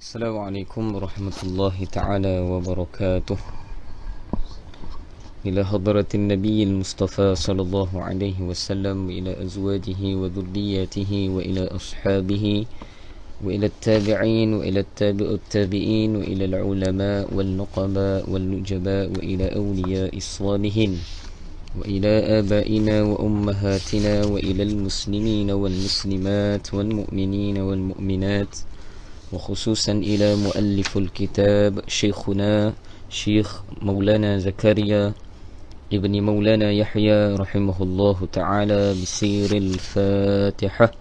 السلام عليكم ورحمة الله تعالى وبركاته. إلى حضرة النبي المصطفى صلى الله عليه وسلم، وإلى أزواجه وذرياته، وإلى أصحابه، وإلى التابعين، وإلى التابعين، وإلى العلماء والنقباء والنجباء، وإلى أولياء الصالحين، وإلى آبائنا وأمهاتنا، وإلى المسلمين والمسلمات والمؤمنين والمؤمنات، وخصوصا إلى مؤلف الكتاب شيخنا شيخ مولانا زكريا ابن مولانا يحيى رحمه الله تعالى بسير الفاتحة.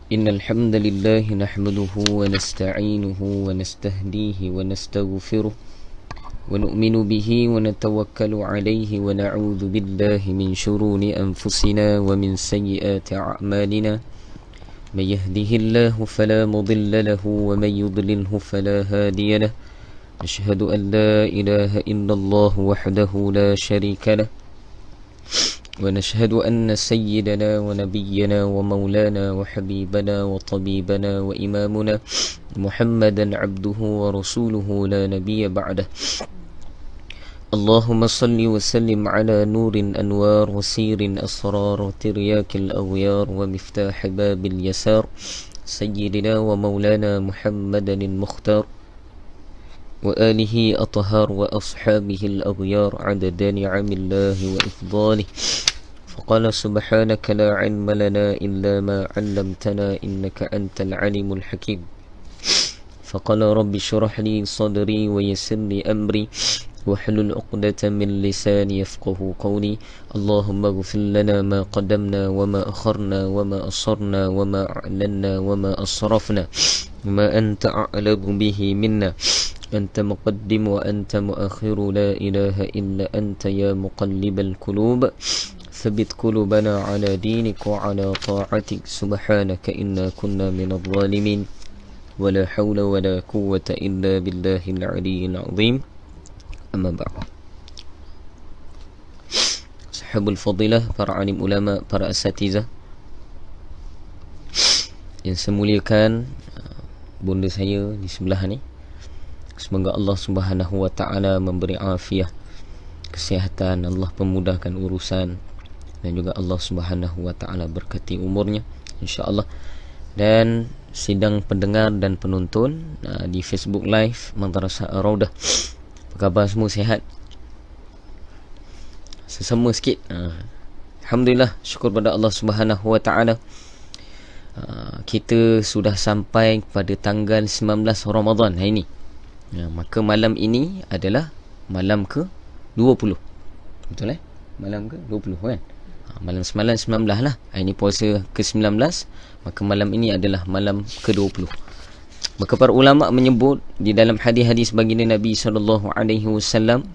إن الحمد لله نحمده ونستعينه ونستهديه ونستغفره ونؤمن به ونتوكل عليه ونعوذ بالله من شرور أنفسنا ومن سيئات أعمالنا. من يهده الله فلا مضل له ومن يضلله فلا هادي له. أشهد أن لا إله إلا الله وحده لا شريك له، ونشهد أن سيدنا ونبينا ومولانا وحبيبنا وطبيبنا وإمامنا محمدا عبده ورسوله لا نبي بعده. اللهم صل وسلم على نور أنوار وسير أسرار وترياك الأغيار ومفتاح باب اليسار سيدنا ومولانا محمدا المختار، وآله أطهار وأصحابه الأغيار عدد نعم الله وإفضاله. فقال سبحانك لا علم لنا إلا ما علمتنا إنك أنت العليم الحكيم. فقال رب اشرح لي صدري ويسر لي أمري واحلل عقدة من لساني يفقه قولي. اللهم اغفر لنا ما قدمنا وما أخرنا وما أسررنا وما أعلنا وما أسرفنا ما أنت أعلم به منا. أنت مقدم وأنت مؤخر، لا إله إلا أنت يا مقلب القلوب ثبت قلوبنا على دينك وعلى طاعتك. سبحانك إنا كنا من الظالمين، ولا حول ولا قوة إلا بالله العلي العظيم. أما بعد. Sahabul Fadilah, para alim ulama, para asatizah yang saya muliakan, bunda saya di sebelah ni, semoga Allah Subhanahu wa taala memberi afiah, kesihatan, Allah pemudahkan urusan, dan juga Allah Subhanahu wa taala berkati umurnya insya-Allah. Dan sidang pendengar dan penonton di Facebook Live Madrasah Ar-Raudah, apa khabar semua, sihat? Sesama sikit. Alhamdulillah, syukur pada Allah Subhanahu wa taala. Kita sudah sampai pada tanggal 19 Ramadan hari ini. Maka malam ini adalah malam ke-20. Betul malam ke-20 kan? Malam semalam 19 lah. Hari ini puasa ke-19. Maka malam ini adalah malam ke-20. Maka para ulama menyebut di dalam hadis-hadis baginda Nabi SAW,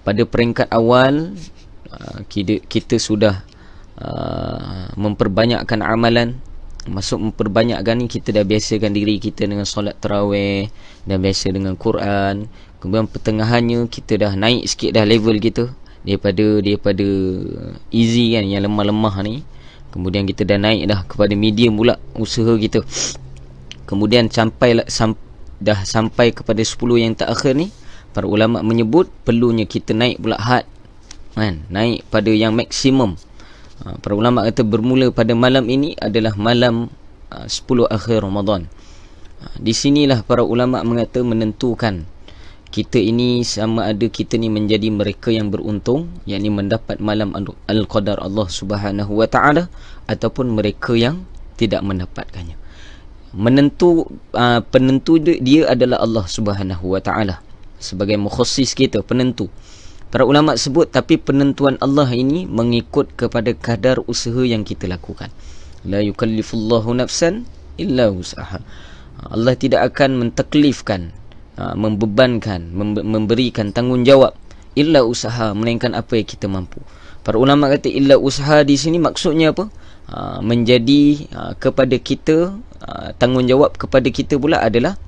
pada peringkat awal kita sudah memperbanyakkan amalan. Masuk memperbanyakkan ni, kita dah biasakan diri kita dengan solat tarawih, dah biasa dengan Quran. Kemudian pertengahannya kita dah naik sikit dah level kita daripada easy kan, yang lemah-lemah ni. Kemudian kita dah naik dah kepada medium pula usaha kita. Kemudian dah sampai kepada 10 yang terakhir ni, para ulama menyebut perlunya kita naik pula had kan, naik pada yang maksimum. Para ulama kata bermula pada malam ini adalah malam 10 akhir Ramadan. Di sinilah para ulama mengata menentukan kita ini sama ada kita ni menjadi mereka yang beruntung, yakni mendapat malam Al-Qadar Allah Subhanahu wa taala, ataupun mereka yang tidak mendapatkannya. Penentu dia adalah Allah Subhanahu wa taala sebagai mukhassis kita, penentu. Para ulama sebut, tapi penentuan Allah ini mengikut kepada kadar usaha yang kita lakukan. La yukallifullahu nafsan illa wus'aha. Allah tidak akan mentaklifkan, membebankan, memberikan tanggungjawab illa usaha, melainkan apa yang kita mampu. Para ulama kata illa usaha di sini maksudnya apa? menjadi kepada kita, tanggungjawab kepada kita pula adalah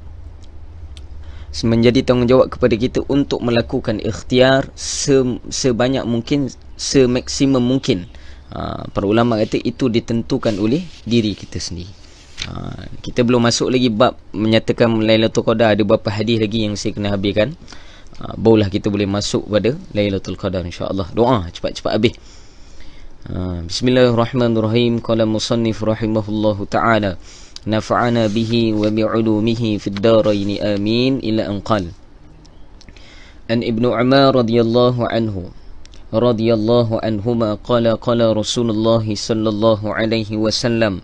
menjadi tanggungjawab kepada kita untuk melakukan ikhtiar sebanyak mungkin, semaksimum mungkin. Para ulama kata itu ditentukan oleh diri kita sendiri. Kita belum masuk lagi bab menyatakan Lailatul Qadar, ada beberapa hadis lagi yang saya kena habiskan. Barulah kita boleh masuk pada Lailatul Qadar, insya-Allah. Doa cepat-cepat habis. Bismillahirrahmanirrahim. Qala musannif rahimahullahu taala, nafa'ana bihi wa bi'ulumihi fid darain amin, ila an qala an Ibnu Umar radhiyallahu anhuma qala qala Rasulullah sallallahu alaihi wasallam,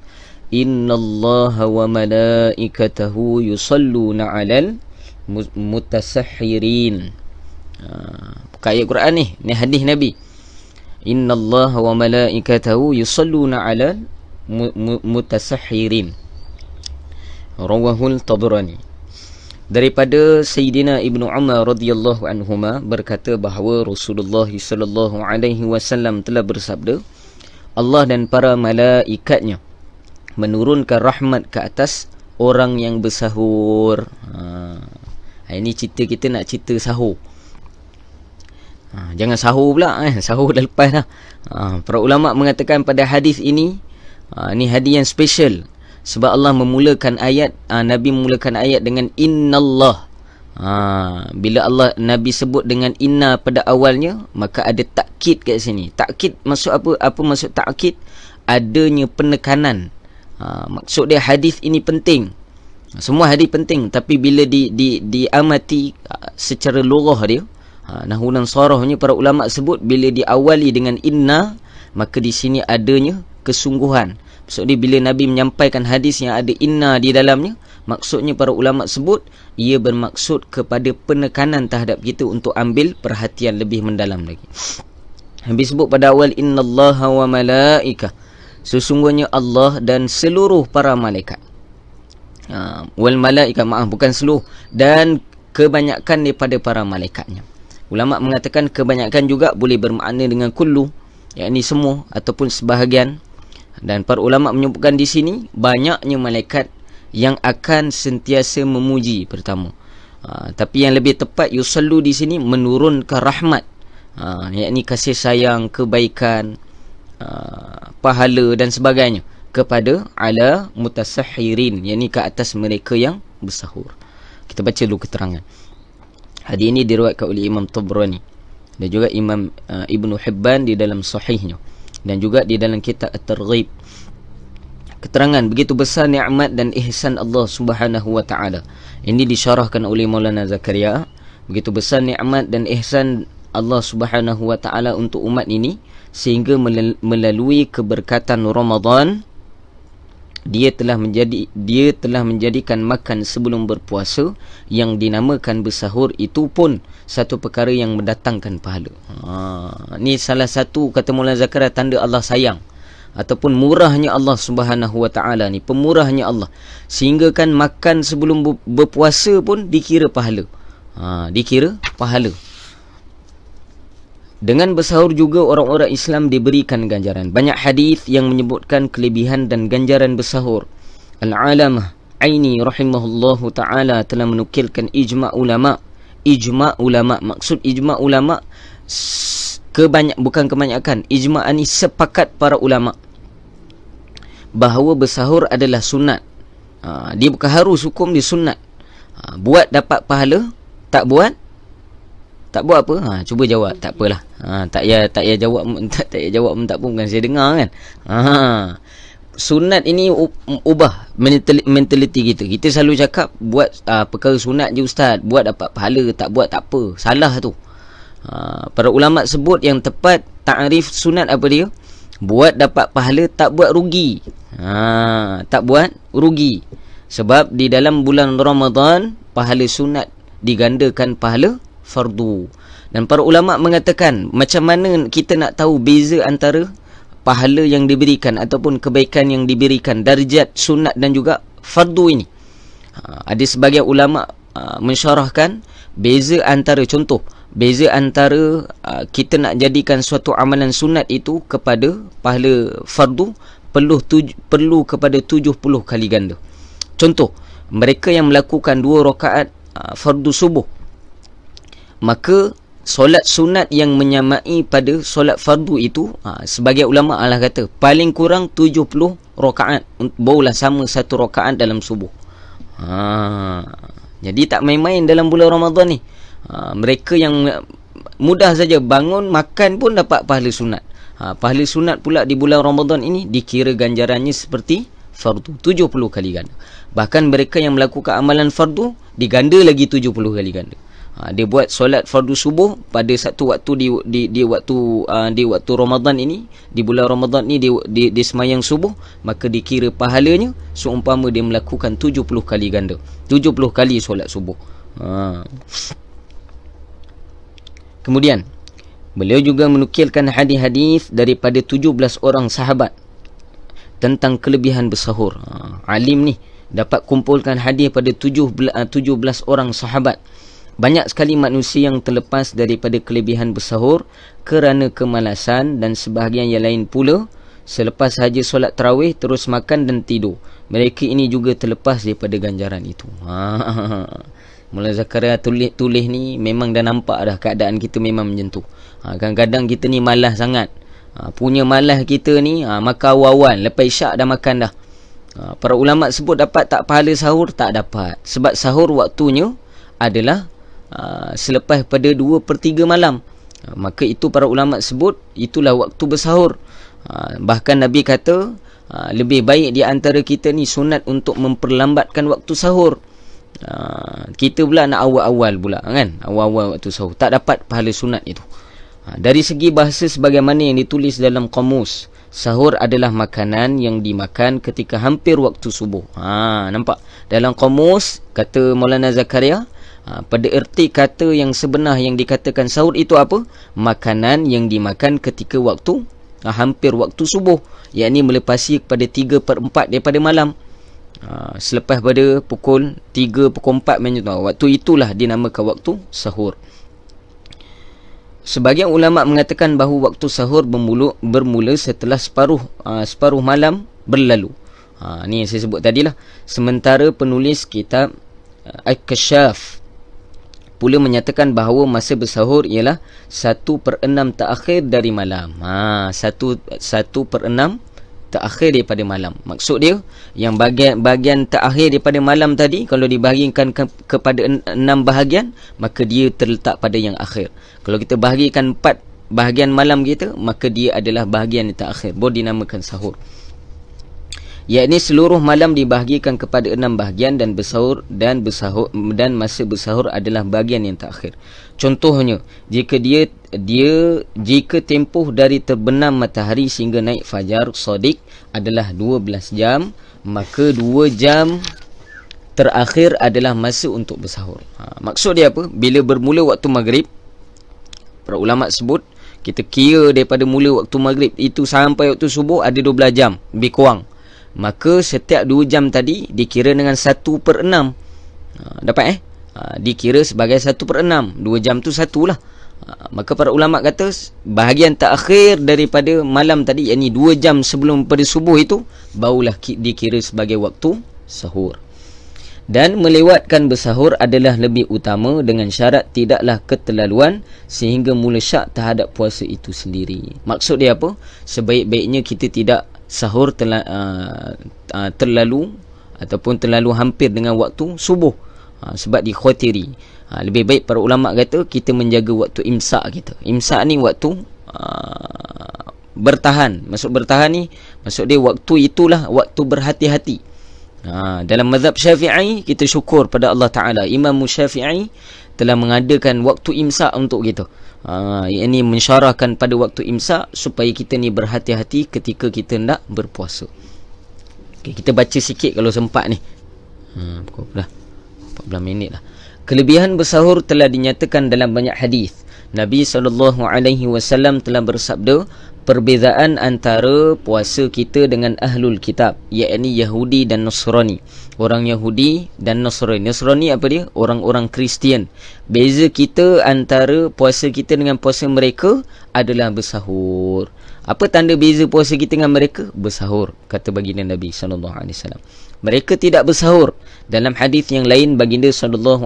innallaha wa malaikatahu yusalluna 'alal mutasahhirin. Ayat Quran ni hadis Nabi. Innallaha wa malaikatahu yusalluna 'alal mutasahhirin. Rawahul Tabrani. Daripada Sayyidina Ibnu Umar radhiyallahu anhuma berkata bahawa Rasulullah sallallahu alaihi wasallam telah bersabda, Allah dan para malaikatnya menurunkan rahmat ke atas orang yang bersahur. Ini cerita, kita nak cerita sahur. Jangan sahur pula, sahur dah lepas dah. Para ulama mengatakan pada hadis ini, ni hadis yang special sebab Allah memulakan ayat, Nabi memulakan ayat dengan innallah. Bila Nabi sebut dengan inna pada awalnya, maka ada takkid kat sini. Takkid maksud apa? Apa maksud takkid? Adanya penekanan. Maksud dia hadis ini penting. Semua hadis penting, tapi bila diamati secara lughah dia, nahwu dan sarahnya, para ulama sebut bila diawali dengan inna, maka di sini adanya kesungguhan. Maksud dia bila Nabi menyampaikan hadis yang ada inna di dalamnya, maksudnya para ulama sebut ia bermaksud kepada penekanan terhadap kita untuk ambil perhatian lebih mendalam lagi. Habis sebut pada awal innallaha wa malaikah, sesungguhnya Allah dan seluruh para malaikat. Wal malaikah, bukan seluruh, dan kebanyakan daripada para malaikatnya. Ulama mengatakan kebanyakan juga boleh bermakna dengan kullu, yakni semua ataupun sebahagian. Dan para ulama menyebutkan di sini banyaknya malaikat yang akan sentiasa memuji pertama. Tapi yang lebih tepat yusallu di sini menurunkan rahmat, yakni kasih sayang, kebaikan, pahala dan sebagainya kepada ala mutasahhirin, yakni ke atas mereka yang bersahur. Kita baca dulu keterangan. Hadis ini diriwayatkan oleh Imam Tabrani dan juga Imam Ibnu Hibban di dalam sahihnya, dan juga di dalam kitab At-Targhib. Keterangan begitu besar nikmat dan ihsan Allah Subhanahu wa taala. Ini disyarahkan oleh Maulana Zakaria. Begitu besar nikmat dan ihsan Allah Subhanahu wa taala untuk umat ini, sehingga melalui keberkatan Ramadan dia telah menjadikan makan sebelum berpuasa yang dinamakan bersahur itu pun satu perkara yang mendatangkan pahala. Ni salah satu, kata Maulana Zakaria, tanda Allah sayang ataupun murahnya Allah Subhanahu wa taala ni, pemurahnya Allah, sehingga kan makan sebelum berpuasa pun dikira pahala. Dikira pahala. Dengan bersahur juga orang-orang Islam diberikan ganjaran. Banyak hadis yang menyebutkan kelebihan dan ganjaran bersahur. Al-Alamah Aini rahimahullahu ta'ala telah menukilkan ijma' ulama. Ijma' ulama, maksud ijma' ulama bukan kebanyakan. Ijma' ni sepakat para ulama bahawa bersahur adalah sunat. Dia bukan harus, hukum dia sunat. Buat dapat pahala, tak buat apa? Cuba jawab, tak apalah. Tak payah jawab, tak payah jawab pun tak apa, bukan saya dengar kan. Sunat ini ubah mentaliti kita. Kita selalu cakap buat perkara sunat je ustaz, buat dapat pahala, tak buat tak apa. Salah tu. Para ulama sebut yang tepat takrif sunat apa dia? Buat dapat pahala, tak buat rugi. Tak buat rugi. Sebab di dalam bulan Ramadan pahala sunat digandakan pahala fardu. Dan para ulama mengatakan, macam mana kita nak tahu beza antara pahala yang diberikan ataupun kebaikan yang diberikan, darjat sunat dan juga fardu ini? Ada sebagian ulama mensyarahkan beza antara, contoh, beza antara kita nak jadikan suatu amalan sunat itu kepada pahala fardu. perlu kepada 70 kali ganda. Contoh, mereka yang melakukan 2 rakaat fardu subuh, maka solat sunat yang menyamai pada solat fardu itu, sebagai ulama Allah kata paling kurang 70 rakaat barulah sama 1 rakaat dalam subuh. Jadi tak main-main dalam bulan Ramadan ni. Mereka yang mudah saja bangun makan pun dapat pahala sunat. Pahala sunat pula di bulan Ramadan ini dikira ganjarannya seperti fardu, 70 kali ganda. Bahkan mereka yang melakukan amalan fardu diganda lagi 70 kali ganda. Dia buat solat fardu subuh pada satu waktu di waktu Ramadan ini, di bulan Ramadan ni dia semayang subuh, maka dikira pahalanya seumpama dia melakukan 70 kali ganda, 70 kali solat subuh. Kemudian beliau juga menukilkan hadis-hadis daripada 17 orang sahabat tentang kelebihan bersahur. Alim ni dapat kumpulkan hadis pada 17 orang sahabat. Banyak sekali manusia yang terlepas daripada kelebihan bersahur kerana kemalasan, dan sebahagian yang lain pula selepas sahaja solat tarawih terus makan dan tidur. Mereka ini juga terlepas daripada ganjaran itu. Mulai Zakaria tulis ni memang dah nampak dah keadaan kita memang macam tu. Kadang-kadang kita ni malas sangat. Punya malas kita ni makan awal-awal, lepas isyak dah makan dah. Para ulama sebut dapat tak pahala sahur? Tak dapat. Sebab sahur waktunya adalah selepas pada 2/3 malam. Maka itu para ulama sebut itulah waktu bersahur. Bahkan Nabi kata lebih baik di antara kita ni sunat untuk memperlambatkan waktu sahur. Kita pula nak awal-awal pula kan, awal-awal waktu sahur, tak dapat pahala sunat itu. Dari segi bahasa sebagaimana yang ditulis dalam kamus, sahur adalah makanan yang dimakan ketika hampir waktu subuh. Nampak dalam kamus kata Maulana Zakaria, pada erti kata yang sebenar yang dikatakan sahur itu apa? Makanan yang dimakan ketika waktu hampir waktu subuh, yakni melepasi kepada 3/4 daripada malam. Selepas pada pukul 3, pukul 4 macam tu, waktu itulah dinamakan waktu sahur. Sebagian ulama mengatakan bahawa waktu sahur bermula setelah separuh malam berlalu. Ni yang saya sebut tadilah. Sementara penulis kitab Al-Kashaf pula menyatakan bahawa masa bersahur ialah 1/6 terakhir dari malam. 1/6 terakhir daripada malam. Maksud dia yang bahagian terakhir daripada malam tadi kalau dibahagikan kepada 6 bahagian, maka dia terletak pada yang akhir. Kalau kita bahagikan 4 bahagian malam kita, maka dia adalah bahagian yang terakhir, baru dinamakan sahur. Yakni seluruh malam dibahagikan kepada 6 bahagian dan masa bersahur adalah bahagian yang terakhir. Contohnya, jika tempoh dari terbenam matahari sehingga naik fajar shadiq adalah 12 jam, maka 2 jam terakhir adalah masa untuk bersahur. Maksud dia apa? Bila bermula waktu maghrib, para ulama sebut kita kira daripada mula waktu maghrib itu sampai waktu subuh ada 12 jam lebih kurang. Maka setiap 2 jam tadi dikira dengan 1/6. Dapat dikira sebagai 1/6. 2 jam tu 1 lah. Maka para ulama kata bahagian terakhir daripada malam tadi, yakni 2 jam sebelum pada subuh itu, barulah dikira sebagai waktu sahur. Dan melewatkan bersahur adalah lebih utama dengan syarat tidaklah keterlaluan sehingga mula syak terhadap puasa itu sendiri. Maksud dia apa? Sebaik-baiknya kita tidak sahur terlalu ataupun terlalu hampir dengan waktu subuh, sebab dikhawatiri. Lebih baik para ulama kata kita menjaga waktu imsak kita. Imsak ni waktu bertahan. Maksud bertahan ni, maksud dia waktu itulah waktu berhati-hati. Dalam mazhab Syafi'i kita syukur pada Allah Ta'ala, Imam Syafi'i telah mengadakan waktu imsak untuk kita. Ini mensyarahkan pada waktu imsak supaya kita ni berhati-hati ketika kita nak berpuasa. Kita baca sikit kalau sempat ni. Pukul berapa dah? 14 minit lah. Kelebihan bersahur telah dinyatakan dalam banyak hadis. Nabi SAW telah bersabda, perbezaan antara puasa kita dengan ahlul kitab, yakni Yahudi dan Nasrani. Orang Yahudi dan Nasrani. Nasrani apa dia? Orang-orang Kristian. Beza kita antara puasa kita dengan puasa mereka adalah bersahur. Apa tanda beza puasa kita dengan mereka? Bersahur, kata baginda Nabi SAW. Mereka tidak bersahur. Dalam hadis yang lain, baginda SAW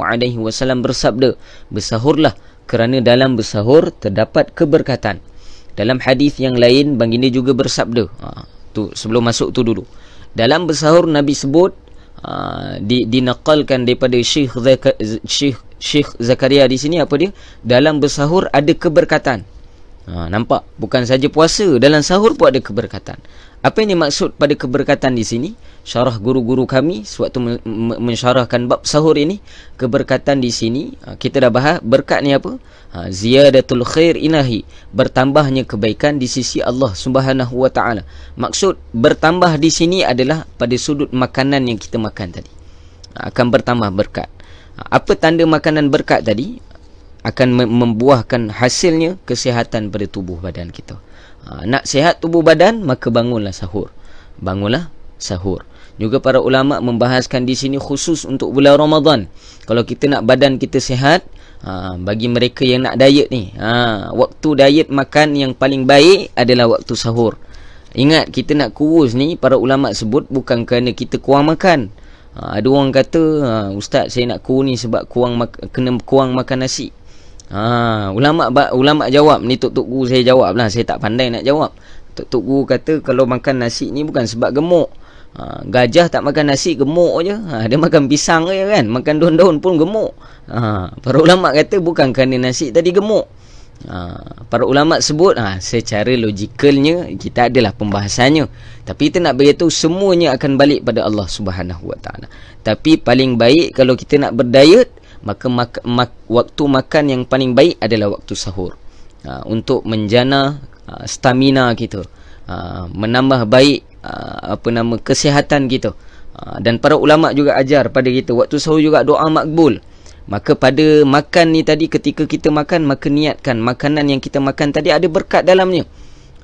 bersabda, bersahurlah kerana dalam bersahur terdapat keberkatan. Dalam hadis yang lain, baginda juga bersabda, tu sebelum masuk tu dulu. Dalam bersahur Nabi sebut, dinakalkan daripada Syekh Zakaria di sini, apa dia? Dalam bersahur ada keberkatan. Nampak? Bukan saja puasa, dalam sahur pun ada keberkatan. Apa yang dimaksud pada keberkatan di sini? Syarah guru-guru kami sewaktu mensyarahkan bab sahur ini, keberkatan di sini kita dah bahas. Berkat ni apa? Ziyadatul khair ilahi, bertambahnya kebaikan di sisi Allah Subhanahu wa taala. Maksud bertambah di sini adalah pada sudut makanan yang kita makan tadi, akan bertambah berkat. Apa tanda makanan berkat tadi? Akan membuahkan hasilnya kesihatan pada tubuh badan kita. Nak sihat tubuh badan, maka bangunlah sahur. Bangunlah sahur. Juga para ulama membahaskan di sini khusus untuk bulan Ramadan. Kalau kita nak badan kita sihat, bagi mereka yang nak diet ni, waktu diet makan yang paling baik adalah waktu sahur. Ingat, kita nak kurus ni, para ulama sebut bukan kerana kita kurang makan. Ada orang kata, Ustaz, saya nak kurus ni sebab kena kurang makan nasi. Ulama jawab ni, tok guru saya jawab lah, saya tak pandai nak jawab. Tok guru kata kalau makan nasi ni bukan sebab gemuk. Gajah tak makan nasi, gemuk je. Dia makan pisang je kan, makan daun-daun pun gemuk. Para ulama kata bukan kerana nasi tadi gemuk. Para ulama sebut secara logikalnya kita adalah pembahasannya, tapi kita nak beritahu semuanya akan balik pada Allah Subhanahu wa taala. Tapi paling baik kalau kita nak berdiet, maka waktu makan yang paling baik adalah waktu sahur, untuk menjana stamina kita, menambah baik kesihatan kita. Dan para ulama juga ajar pada kita waktu sahur juga doa makbul. Maka pada makan ni tadi, ketika kita makan, maka niatkan makanan yang kita makan tadi ada berkat dalamnya.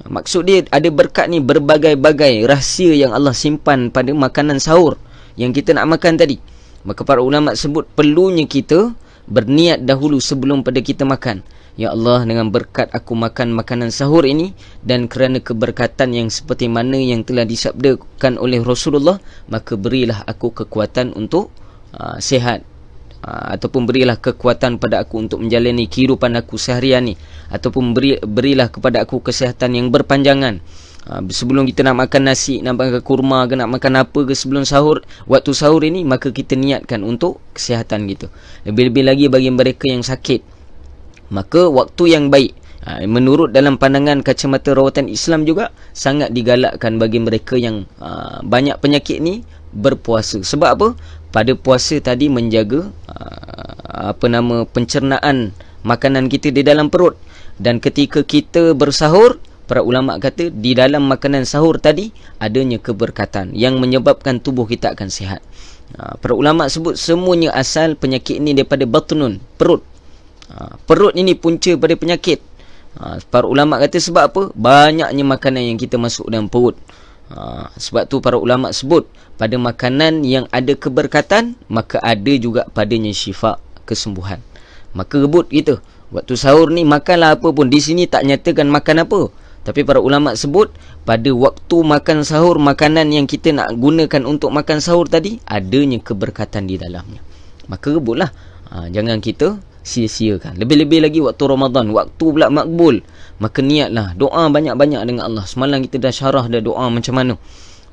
Maksud dia ada berkat ni, berbagai-bagai rahsia yang Allah simpan pada makanan sahur yang kita nak makan tadi. Maka para ulama sebut perlunya kita berniat dahulu sebelum pada kita makan. Ya Allah, dengan berkat aku makan makanan sahur ini, dan kerana keberkatan yang seperti mana yang telah disabdakan oleh Rasulullah, maka berilah aku kekuatan untuk sihat, ataupun berilah kekuatan pada aku untuk menjalani kehidupan aku seharian ni, ataupun berilah kepada aku kesihatan yang berpanjangan. Sebelum kita nak makan nasi, nak makan kurma ke, nak makan apa ke sebelum sahur, waktu sahur ini, maka kita niatkan untuk kesihatan kita. Lebih-lebih lagi bagi mereka yang sakit, maka waktu yang baik, menurut dalam pandangan kacamata rawatan Islam juga, sangat digalakkan bagi mereka yang banyak penyakit ni berpuasa. Sebab apa? Pada puasa tadi menjaga pencernaan makanan kita di dalam perut. Dan ketika kita bersahur, para ulama kata di dalam makanan sahur tadi adanya keberkatan yang menyebabkan tubuh kita akan sihat. Para ulama sebut semuanya asal penyakit ini daripada batnun, perut. Perut ini punca pada penyakit. Para ulama kata sebab apa? Banyaknya makanan yang kita masuk dalam perut. Sebab tu para ulama sebut pada makanan yang ada keberkatan, maka ada juga padanya syifa, kesembuhan. Maka rebut kita waktu sahur ni, makanlah apa pun. Di sini tak nyatakan makan apa, tapi para ulama sebut pada waktu makan sahur, makanan yang kita nak gunakan untuk makan sahur tadi adanya keberkatan di dalamnya. Maka rebutlah, jangan kita sia-siakan. Lebih-lebih lagi waktu Ramadan, waktu pula makbul, maka niatlah doa banyak-banyak dengan Allah. Semalam kita dah syarah dah doa macam mana.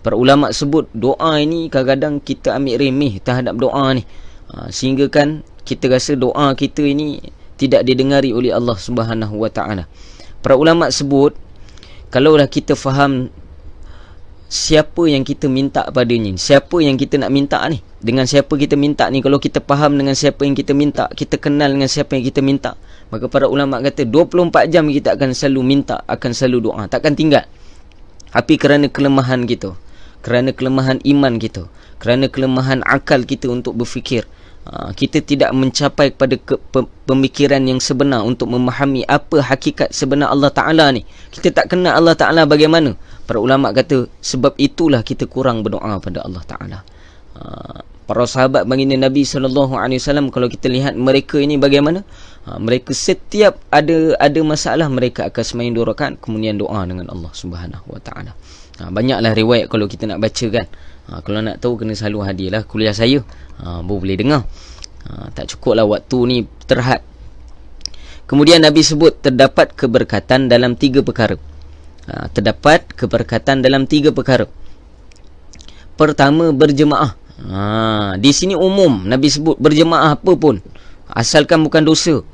Para ulama sebut doa ini kadang-kadang kita ambil remeh terhadap doa ni, sehingga kan kita rasa doa kita ini tidak didengari oleh Allah Subhanahu wa taala. Para ulama sebut kalaulah kita faham siapa yang kita minta padanya, siapa yang kita nak minta ni, dengan siapa kita minta ni, kalau kita faham dengan siapa yang kita minta, kita kenal dengan siapa yang kita minta, maka para ulama kata 24 jam kita akan selalu minta, akan selalu doa, takkan tinggal. Tapi kerana kelemahan kita, kerana kelemahan iman kita, kerana kelemahan akal kita untuk berfikir, kita tidak mencapai kepada pemikiran yang sebenar untuk memahami apa hakikat sebenar Allah Ta'ala ni. Kita tak kenal Allah Ta'ala bagaimana. Para ulama kata sebab itulah kita kurang berdoa pada Allah Ta'ala. Para sahabat baginda Nabi SAW, kalau kita lihat mereka ini bagaimana, mereka setiap ada masalah mereka akan sembahyang 2 rakaat kemudian doa dengan Allah Subhanahu Wa Ta'ala. Banyaklah riwayat kalau kita nak baca kan. Kalau nak tahu kena selalu hadirlah kuliah saya, baru boleh dengar. Tak cukup lah waktu ni terhad. Kemudian Nabi sebut terdapat keberkatan dalam 3 perkara. Terdapat keberkatan dalam 3 perkara. Pertama, berjemaah. Di sini umum Nabi sebut berjemaah apa pun, asalkan bukan dosa.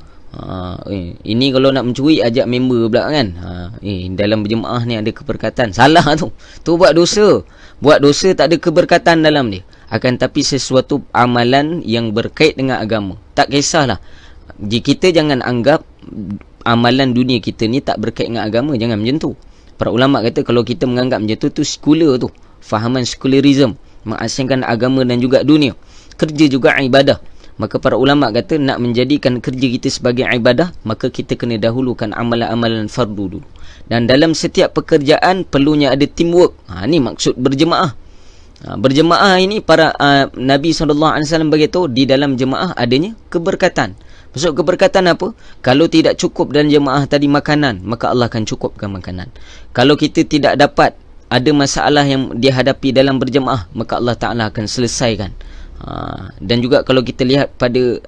Ini kalau nak mencuri ajak member pula kan. Dalam berjemaah ni ada keberkatan. Salah tu. Tu buat dosa. Buat dosa tak ada keberkatan dalam dia. Akan tapi sesuatu amalan yang berkait dengan agama. Tak kisahlah. Kita jangan anggap amalan dunia kita ni tak berkait dengan agama. Jangan macam tu. Para ulama kata kalau kita menganggap macam tu sekular tu. Fahaman sekularism. Mengasingkan agama dan juga dunia. Kerja juga ibadah. Maka para ulama kata nak menjadikan kerja kita sebagai ibadah, maka kita kena dahulukan amalan-amalan fardu dulu. Dan dalam setiap pekerjaan perlunya ada teamwork. Ni maksud berjemaah. Berjemaah ini para Nabi SAW beritahu di dalam jemaah adanya keberkatan. Maksud keberkatan apa? Kalau tidak cukup dalam jemaah tadi makanan, maka Allah akan cukupkan makanan. Kalau kita tidak dapat, ada masalah yang dihadapi dalam berjemaah, maka Allah Ta'ala akan selesaikan. Dan juga kalau kita lihat pada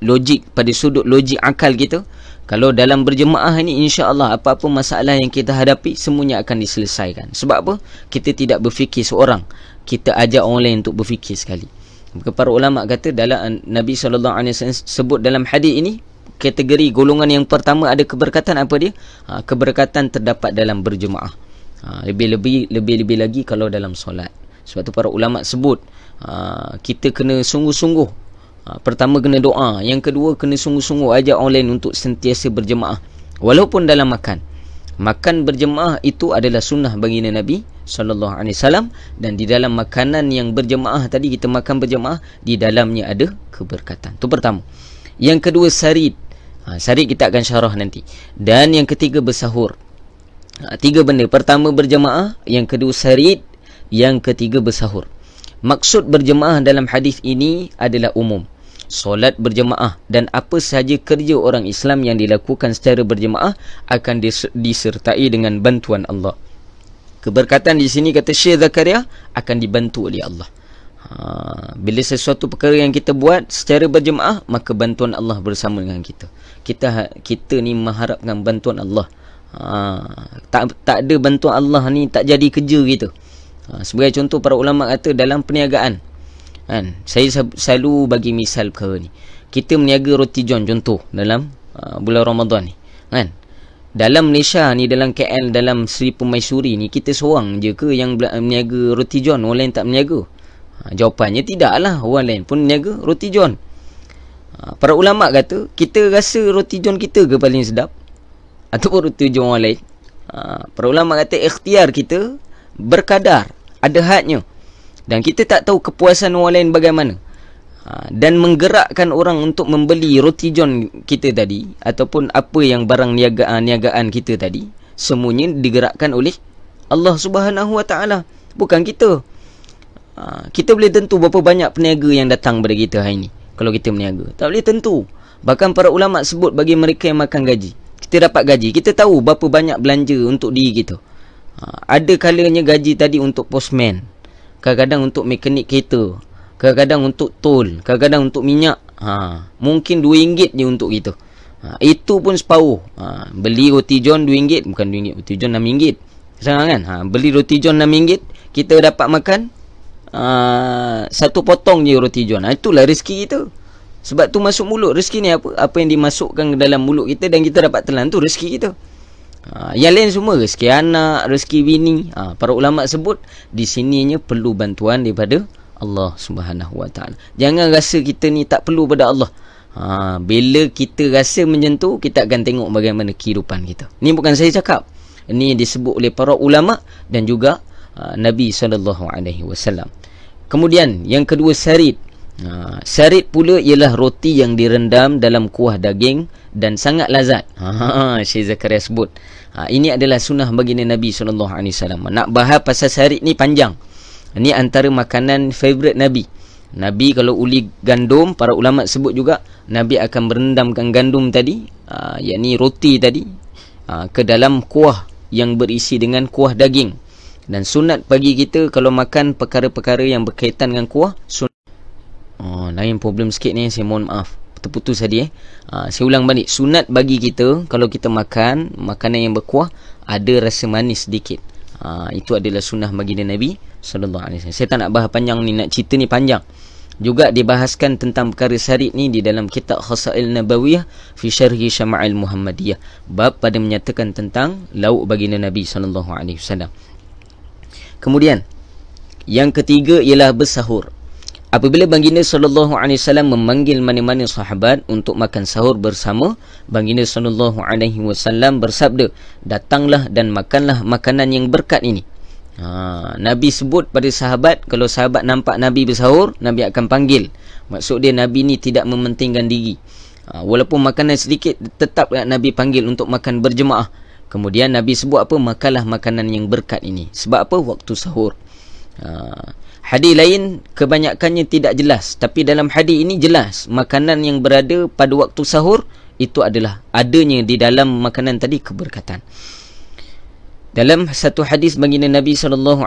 logik, pada sudut logik akal kita, kalau dalam berjemaah ni insya-Allah apa-apa masalah yang kita hadapi semuanya akan diselesaikan. Sebab apa? Kita tidak berfikir seorang, kita ajak orang lain untuk berfikir sekali. Maka para ulama kata dalam Nabi SAW sebut dalam hadis ini, kategori golongan yang pertama ada keberkatan apa dia? Keberkatan terdapat dalam berjemaah. Lebih-lebih lagi kalau dalam solat. Sebab tu para ulama sebut kita kena sungguh-sungguh. Pertama kena doa, yang kedua kena sungguh-sungguh ajak orang lain untuk sentiasa berjemaah. Walaupun dalam makan. Makan berjemaah itu adalah sunnah baginda Nabi SAW. Dan di dalam makanan yang berjemaah tadi, kita makan berjemaah, di dalamnya ada keberkatan. Itu pertama. Yang kedua sarid. Sarid kita akan syarah nanti. Dan yang ketiga bersahur. 3 benda. Pertama berjemaah, yang kedua sarid, yang ketiga bersahur. Maksud berjemaah dalam hadis ini adalah umum. Solat berjemaah dan apa sahaja kerja orang Islam yang dilakukan secara berjemaah akan disertai dengan bantuan Allah. Keberkatan di sini kata Syekh Zakaria akan dibantu oleh Allah. Bila sesuatu perkara yang kita buat secara berjemaah, maka bantuan Allah bersama dengan kita. Kita ni mengharapkan bantuan Allah. Tak ada bantuan Allah ni tak jadi kerja kita. Sebagai contoh, para ulama kata dalam perniagaan kan, saya selalu bagi misal perkara ni. Kita meniaga roti john contoh dalam bulan Ramadan ni kan. Dalam Malaysia ni, dalam KL, dalam Seri Permaisuri ni, kita seorang je ke yang meniaga roti john, orang lain tak meniaga? Jawapannya tidaklah, orang lain pun meniaga roti john. Para ulama kata kita rasa roti john kita ke paling sedap ataupun roti john orang lain? Para ulama kata ikhtiar kita berkadar, ada hadnya. Dan kita tak tahu kepuasan orang lain bagaimana. Dan menggerakkan orang untuk membeli roti john kita tadi, ataupun apa yang barang niagaan kita tadi, semuanya digerakkan oleh Allah Subhanahu Wa Ta'ala, bukan kita. Kita boleh tentu berapa banyak peniaga yang datang pada kita hari ini kalau kita meniaga? Tak boleh tentu. Bahkan para ulama sebut bagi mereka yang makan gaji, kita dapat gaji, kita tahu berapa banyak belanja untuk diri kita. Ada kalanya gaji tadi untuk postman, kadang-kadang untuk mekanik kereta, kadang-kadang untuk tol, kadang-kadang untuk minyak. Mungkin RM2 je untuk kita. Itu pun separuh. Beli roti john RM2, bukan RM2, roti john RM6. Sekarang kan, beli roti john RM6, kita dapat makan satu potong je roti john. Itulah rezeki kita. Sebab tu masuk mulut. Rezeki ni apa? Apa yang dimasukkan ke dalam mulut kita dan kita dapat telan, tu rezeki kita. Yang lain semua rezeki anak, rezeki bini. Para ulama sebut di sininya perlu bantuan daripada Allah Subhanahu Wa Ta'ala. Jangan rasa kita ni tak perlu pada Allah. Bila kita rasa macam tu, kita akan tengok bagaimana kehidupan kita. Ni bukan saya cakap, ini disebut oleh para ulama dan juga Nabi SAW. Kemudian yang kedua sarid. Sarid pula ialah roti yang direndam dalam kuah daging dan sangat lazat. Syekh Zakaria sebut. Ini adalah sunnah baginda Nabi SAW. Nak bahas pasal sarid ni panjang. Ini antara makanan favourite Nabi. Nabi kalau uli gandum, para ulama sebut juga Nabi akan merendamkan gandum tadi, yakni roti tadi, ke dalam kuah yang berisi dengan kuah daging. Dan sunat bagi kita kalau makan perkara-perkara yang berkaitan dengan kuah, lain problem sikit ni, saya mohon maaf, terputus tadi. Saya ulang balik. Sunat bagi kita kalau kita makan makanan yang berkuah ada rasa manis sedikit. Itu adalah sunnah baginda Nabi SAW. Saya tak nak bahas panjang ni, nak cerita ni panjang. Juga dibahaskan tentang perkara sarid ni di dalam kitab Khasail Nabawiyah fi Syarhi Syama'il Muhammadiyah, bab pada menyatakan tentang lauk baginda Nabi SAW. Kemudian yang ketiga ialah bersahur. Apabila baginda SAW memanggil mana-mana sahabat untuk makan sahur bersama, baginda SAW bersabda, datanglah dan makanlah makanan yang berkat ini. Nabi sebut pada sahabat, kalau sahabat nampak Nabi bersahur, Nabi akan panggil. Maksud dia Nabi ni tidak mementingkan diri. Walaupun makanan sedikit, tetap Nabi panggil untuk makan berjemaah. Kemudian Nabi sebut apa? Makanlah makanan yang berkat ini. Sebab apa? Waktu sahur. Hadis lain kebanyakannya tidak jelas, tapi dalam hadis ini jelas makanan yang berada pada waktu sahur itu adalah adanya di dalam makanan tadi keberkatan. Dalam satu hadis baginda Nabi SAW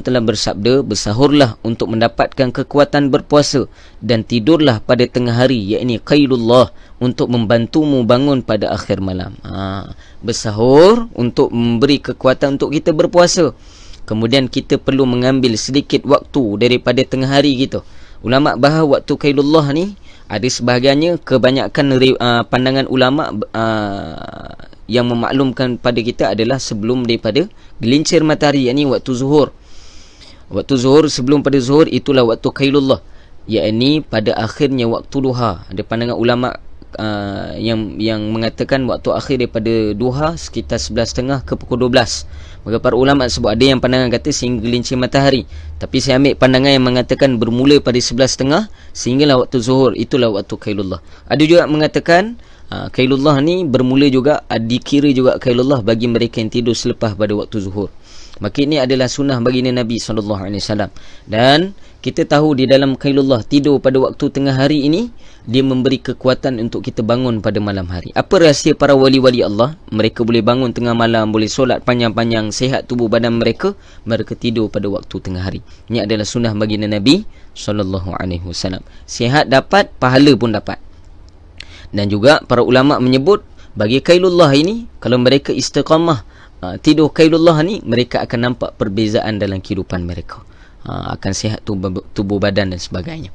telah bersabda, bersahurlah untuk mendapatkan kekuatan berpuasa dan tidurlah pada tengah hari, yakni qailullah, untuk membantumu bangun pada akhir malam. Bersahur untuk memberi kekuatan untuk kita berpuasa. Kemudian kita perlu mengambil sedikit waktu daripada tengah hari kita. Ulama bahas waktu qailullah ni, ada sebahagiannya, kebanyakan pandangan ulama yang memaklumkan pada kita adalah sebelum daripada gelincir matahari, yakni waktu zuhur. Waktu zuhur, sebelum pada zuhur, itulah waktu qailullah, yakni pada akhirnya waktu duha. Ada pandangan ulama yang mengatakan waktu akhir daripada duha sekitar 11.30 ke pukul 12. Maka para ulama sebut, ada yang pandangan kata sehingga gelincir matahari, tapi saya ambil pandangan yang mengatakan bermula pada 11.30 sehinggalah waktu zuhur, itulah waktu qailullah. Ada juga mengatakan qailullah ni bermula juga, dikira juga qailullah bagi mereka yang tidur selepas pada waktu zuhur. Maka ini adalah sunnah baginda Nabi SAW. Dan kita tahu di dalam qailullah, tidur pada waktu tengah hari ini, dia memberi kekuatan untuk kita bangun pada malam hari. Apa rahsia para wali-wali Allah? Mereka boleh bangun tengah malam, boleh solat panjang-panjang, sihat tubuh badan mereka, mereka tidur pada waktu tengah hari. Ini adalah sunnah baginda Nabi SAW. Sihat dapat, pahala pun dapat. Dan juga para ulama menyebut bagi qailullah ini, kalau mereka istiqamah tidur qailullah ni, mereka akan nampak perbezaan dalam kehidupan mereka. Akan sihat tubuh badan dan sebagainya.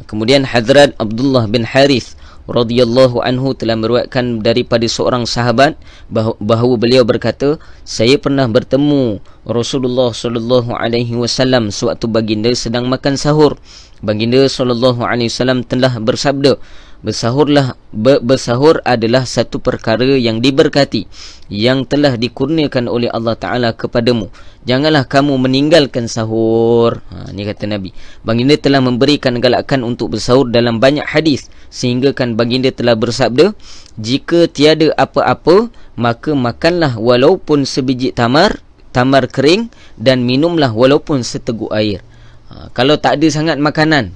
Kemudian Hadrat Abdullah bin Harith radhiyallahu anhu telah meriwayatkan daripada seorang sahabat bahawa beliau berkata, saya pernah bertemu Rasulullah sallallahu alaihi wasallam sewaktu baginda sedang makan sahur. Baginda sallallahu alaihi wasallam telah bersabda, bersahur adalah satu perkara yang diberkati, yang telah dikurniakan oleh Allah Ta'ala kepadamu. Janganlah kamu meninggalkan sahur. Ini kata Nabi. Baginda telah memberikan galakan untuk bersahur dalam banyak hadis, sehingga kan baginda telah bersabda, jika tiada apa-apa, maka makanlah walaupun sebiji tamar kering, dan minumlah walaupun seteguk air. Kalau tak ada sangat makanan,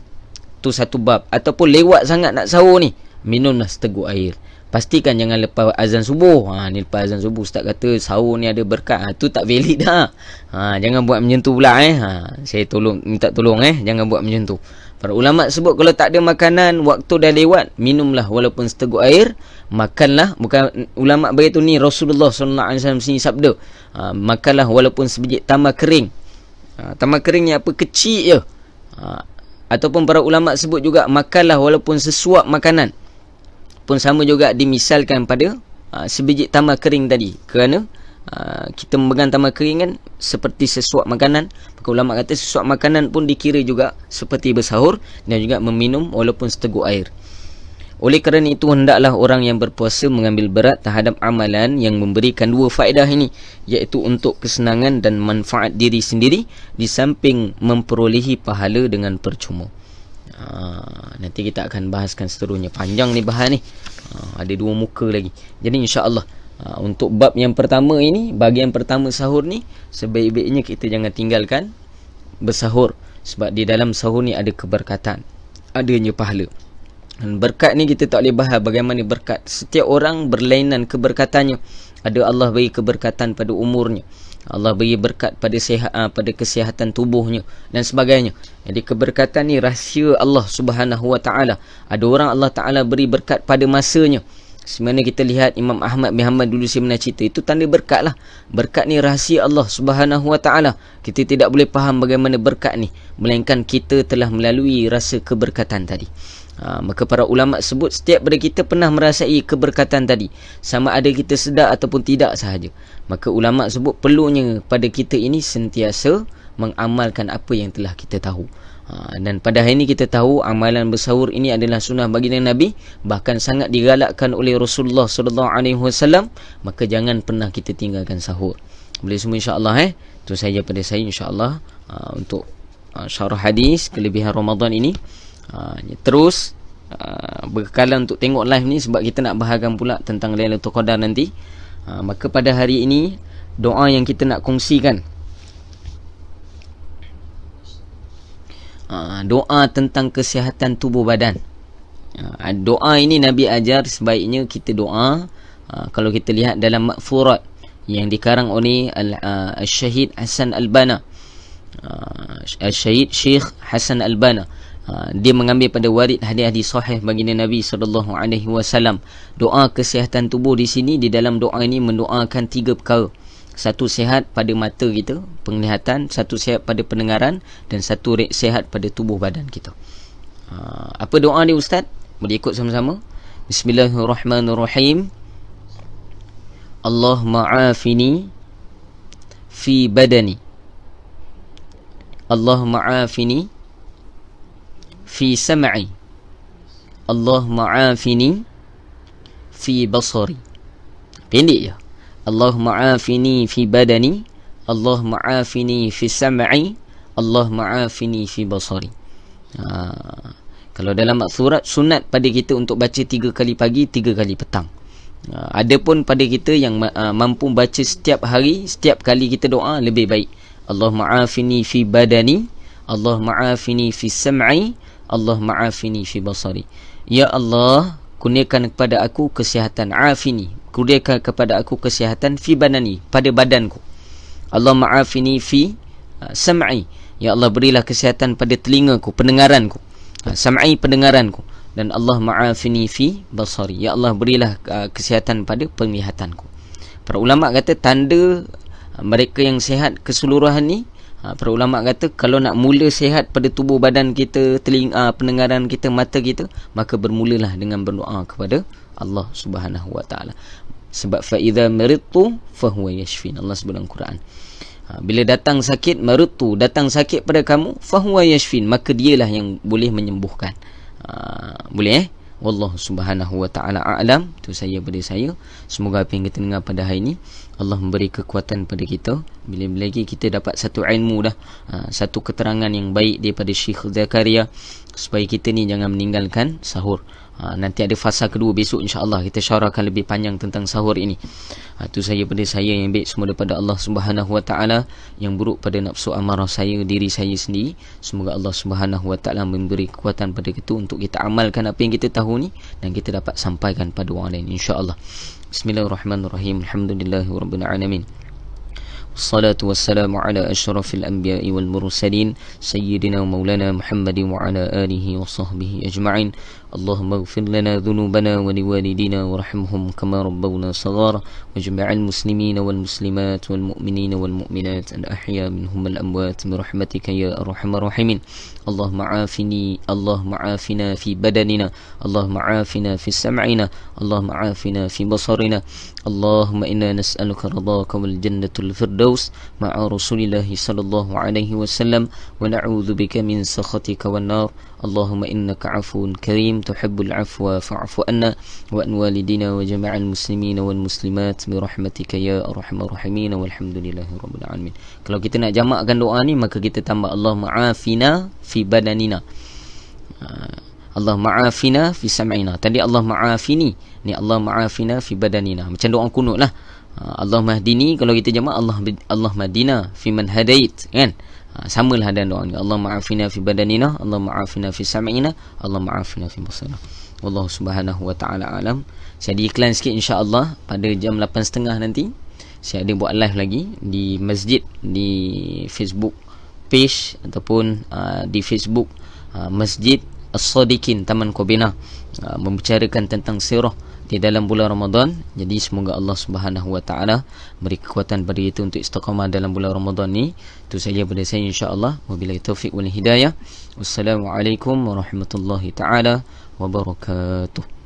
tu satu bab, ataupun lewat sangat nak sahur ni, minumlah seteguk air. Pastikan jangan lepas azan subuh. Ni lepas azan subuh Ustaz kata sahur ni ada berkat. Tu tak valid dah. Jangan buat macam tu pula Saya minta tolong jangan buat macam tu. Para ulama sebut kalau tak ada makanan, waktu dah lewat, minumlah walaupun seteguk air. Makanlah, bukan ulama begitu ni, Rasulullah SAW sini sabda, makanlah walaupun sebiji tamar kering. Tamar kering ni apa? Kecil je. Ataupun para ulama sebut juga makanlah walaupun sesuap makanan. Pun sama juga dimisalkan pada sebiji tamar kering tadi. Kerana kita memegang tamar kering kan seperti sesuap makanan. Maka ulama kata sesuap makanan pun dikira juga seperti bersahur, dan juga meminum walaupun seteguk air. Oleh kerana itu, hendaklah orang yang berpuasa mengambil berat terhadap amalan yang memberikan dua faedah ini, iaitu untuk kesenangan dan manfaat diri sendiri, di samping memperolehi pahala dengan percuma. Nanti kita akan bahaskan seterusnya. Panjang ni bahan ni. Ada 2 muka lagi. Jadi insya-Allah untuk bab yang pertama ini, bahagian pertama sahur ni, sebaik-baiknya kita jangan tinggalkan bersahur, sebab di dalam sahur ni ada keberkatan, adanya pahala. Dan berkat ni kita tak boleh bahas bagaimana berkat. Setiap orang berlainan keberkatannya. Ada Allah bagi keberkatan pada umurnya, Allah bagi berkat pada pada kesihatan tubuhnya dan sebagainya. Jadi keberkatan ni rahsia Allah Subhanahu Wa Taala. Ada orang Allah Taala beri berkat pada masanya. Sebenarnya kita lihat Imam Ahmad bin Hanbal dulu saya pernah cerita, itu tanda berkat lah. Berkat ni rahsia Allah Subhanahu Wa Taala. Kita tidak boleh faham bagaimana berkat ni, melainkan kita telah melalui rasa keberkatan tadi. Maka para ulama sebut setiap dari kita pernah merasai keberkatan tadi, sama ada kita sedar ataupun tidak sahaja. Maka ulama sebut perlunya pada kita ini sentiasa mengamalkan apa yang telah kita tahu. Dan pada hari ini kita tahu amalan bersahur ini adalah sunnah baginda Nabi, bahkan sangat digalakkan oleh Rasulullah SAW. Maka jangan pernah kita tinggalkan sahur. Boleh semua insya-Allah Itu saja pada saya insya-Allah untuk syarah hadis kelebihan Ramadan ini. Terus berkala untuk tengok live ni, sebab kita nak bahagikan pula tentang Lailatul Qadar nanti. Maka pada hari ini doa yang kita nak kongsikan, doa tentang kesihatan tubuh badan. Doa ini Nabi ajar sebaiknya kita doa. Kalau kita lihat dalam Maghfurat yang dikarang oleh Al-Syahid Hasan Al-Banna, Al-Syahid Syekh Hasan Al-Banna, dia mengambil pada warid hadis-hadis sahih baginda Nabi SAW. Doa kesihatan tubuh di sini, di dalam doa ini mendoakan 3 perkara. 1 sihat pada mata kita, penglihatan, 1 sihat pada pendengaran, dan 1 sihat pada tubuh badan kita. Apa doa ni Ustaz? Boleh ikut sama-sama. Bismillahirrahmanirrahim. Allahumma afini fi badani, Allahumma afini fi sam'i, Allahumma afini fi basari. Pendek je. Allahumma afini fi badani, Allahumma afini fi sam'i, Allahumma afini fi basari. Kalau dalam surat, sunat pada kita untuk baca 3 kali pagi, 3 kali petang. Adapun pada kita yang mampu baca setiap hari, setiap kali kita doa, lebih baik. Allahumma afini fi badani, Allahumma afini fi sam'i, Allahumma afini fi basari. Ya Allah, kurniakan kepada aku kesihatan. Afini, kurniakan kepada aku kesihatan fi badani, pada badanku. Allahumma afini fi sam'i, ya Allah berilah kesihatan pada telingaku, pendengaranku. Sam'i, pendengaranku. Dan Allah ma'afini fi basari, ya Allah berilah kesihatan pada penglihatanku. Para ulama kata tanda mereka yang sihat keseluruhan ni, para ulama kata kalau nak mula sihat pada tubuh badan kita, telinga, pendengaran kita, mata kita, maka bermulalah dengan berdoa kepada Allah Subhanahu Wa Taala. Sebab fa idza maridtu fa huwa yashfin, Allah sebut dalam Quran. Bila datang sakit, maridtu, datang sakit pada kamu, fa huwa yashfin, maka dialah yang boleh menyembuhkan. Boleh Wallahu Subhanahu Wa Taala a'lam. Itu saya pada saya. Semoga apa yang kita dengar pada hari ini Allah memberi kekuatan pada kita. Bila-bila lagi kita dapat satu ilmu dah, satu keterangan yang baik daripada Syekh Zakaria, supaya kita ni jangan meninggalkan sahur. Nanti ada fasa kedua besok insya-Allah, kita syarahkan lebih panjang tentang sahur ini. Itu saya pada saya, yang baik semua daripada Allah Subhanahu Wa Taala, yang buruk pada nafsu amarah saya, diri saya sendiri. Semoga Allah Subhanahu Wa Taala memberi kekuatan pada kita untuk kita amalkan apa yang kita tahu ni, dan kita dapat sampaikan pada orang lain insya-Allah. Bismillahirrahmanirrahim. Alhamdulillahirabbil alamin. Wassalatu wassalamu ala asyrafil anbiya'i wal mursalin sayyidina wa maulana Muhammadin wa ala alihi wa sahbihi ajma'in. Allahumma ighfir lana dhunubana wa liwalidina warhamhum kama rabbawna saghara wajma'al muslimina wal muslimat wal mu'minina wal mu'minat al ahya minhum al amwat birahmatika ya arhamar rahimin. Allahumma afina fi badanina, Allahumma afina fi sam'ina, Allahumma afina fi basarina. Allahumma inna nas'aluka ridhaka wal jannatul firdaus ma'a rasulillahi sallallahu alaihi wasallam wa na'udzu bika min sakhatika wan nar. Allahumma innaka afuwun karim tuhibbul afwa fa'fu anna wa an walidina wa jami'al muslimina wal muslimat birahmatika ya arhamar rahimin walhamdulillahi rabbil alamin. Kalau kita nak jamakkan doa ni, maka kita tambah Allahumma afina fi badanina. Allah ma'afina fi sam'ina. Tadi Allah ma'afini, ni Allah ma'afina fi badanina. Macam doa kunut lah. Allah mahdini, kalau kita jamak Allah mahdina fi man hadait, kan? Samalah dan doa ni. Allah ma'afina fi badanina, Allah ma'afina fi sam'ina, Allah ma'afina fi basarina. Wallahu subhanahu wa ta'ala alam. Saya ada iklan sikit, insya-Allah pada jam 8.30 nanti saya ada buat live lagi di masjid, di Facebook page ataupun di Facebook Masjid As-Sadiqin Taman Kobina, membicarakan tentang sirah di dalam bulan Ramadan. Jadi semoga Allah Subhanahu wa taala beri kekuatan bagi itu untuk istiqamah dalam bulan Ramadan ni. Itu saja pada saya, insya-Allah. Wabillahi taufiq wal hidayah. Wassalamualaikum warahmatullahi taala wabarakatuh.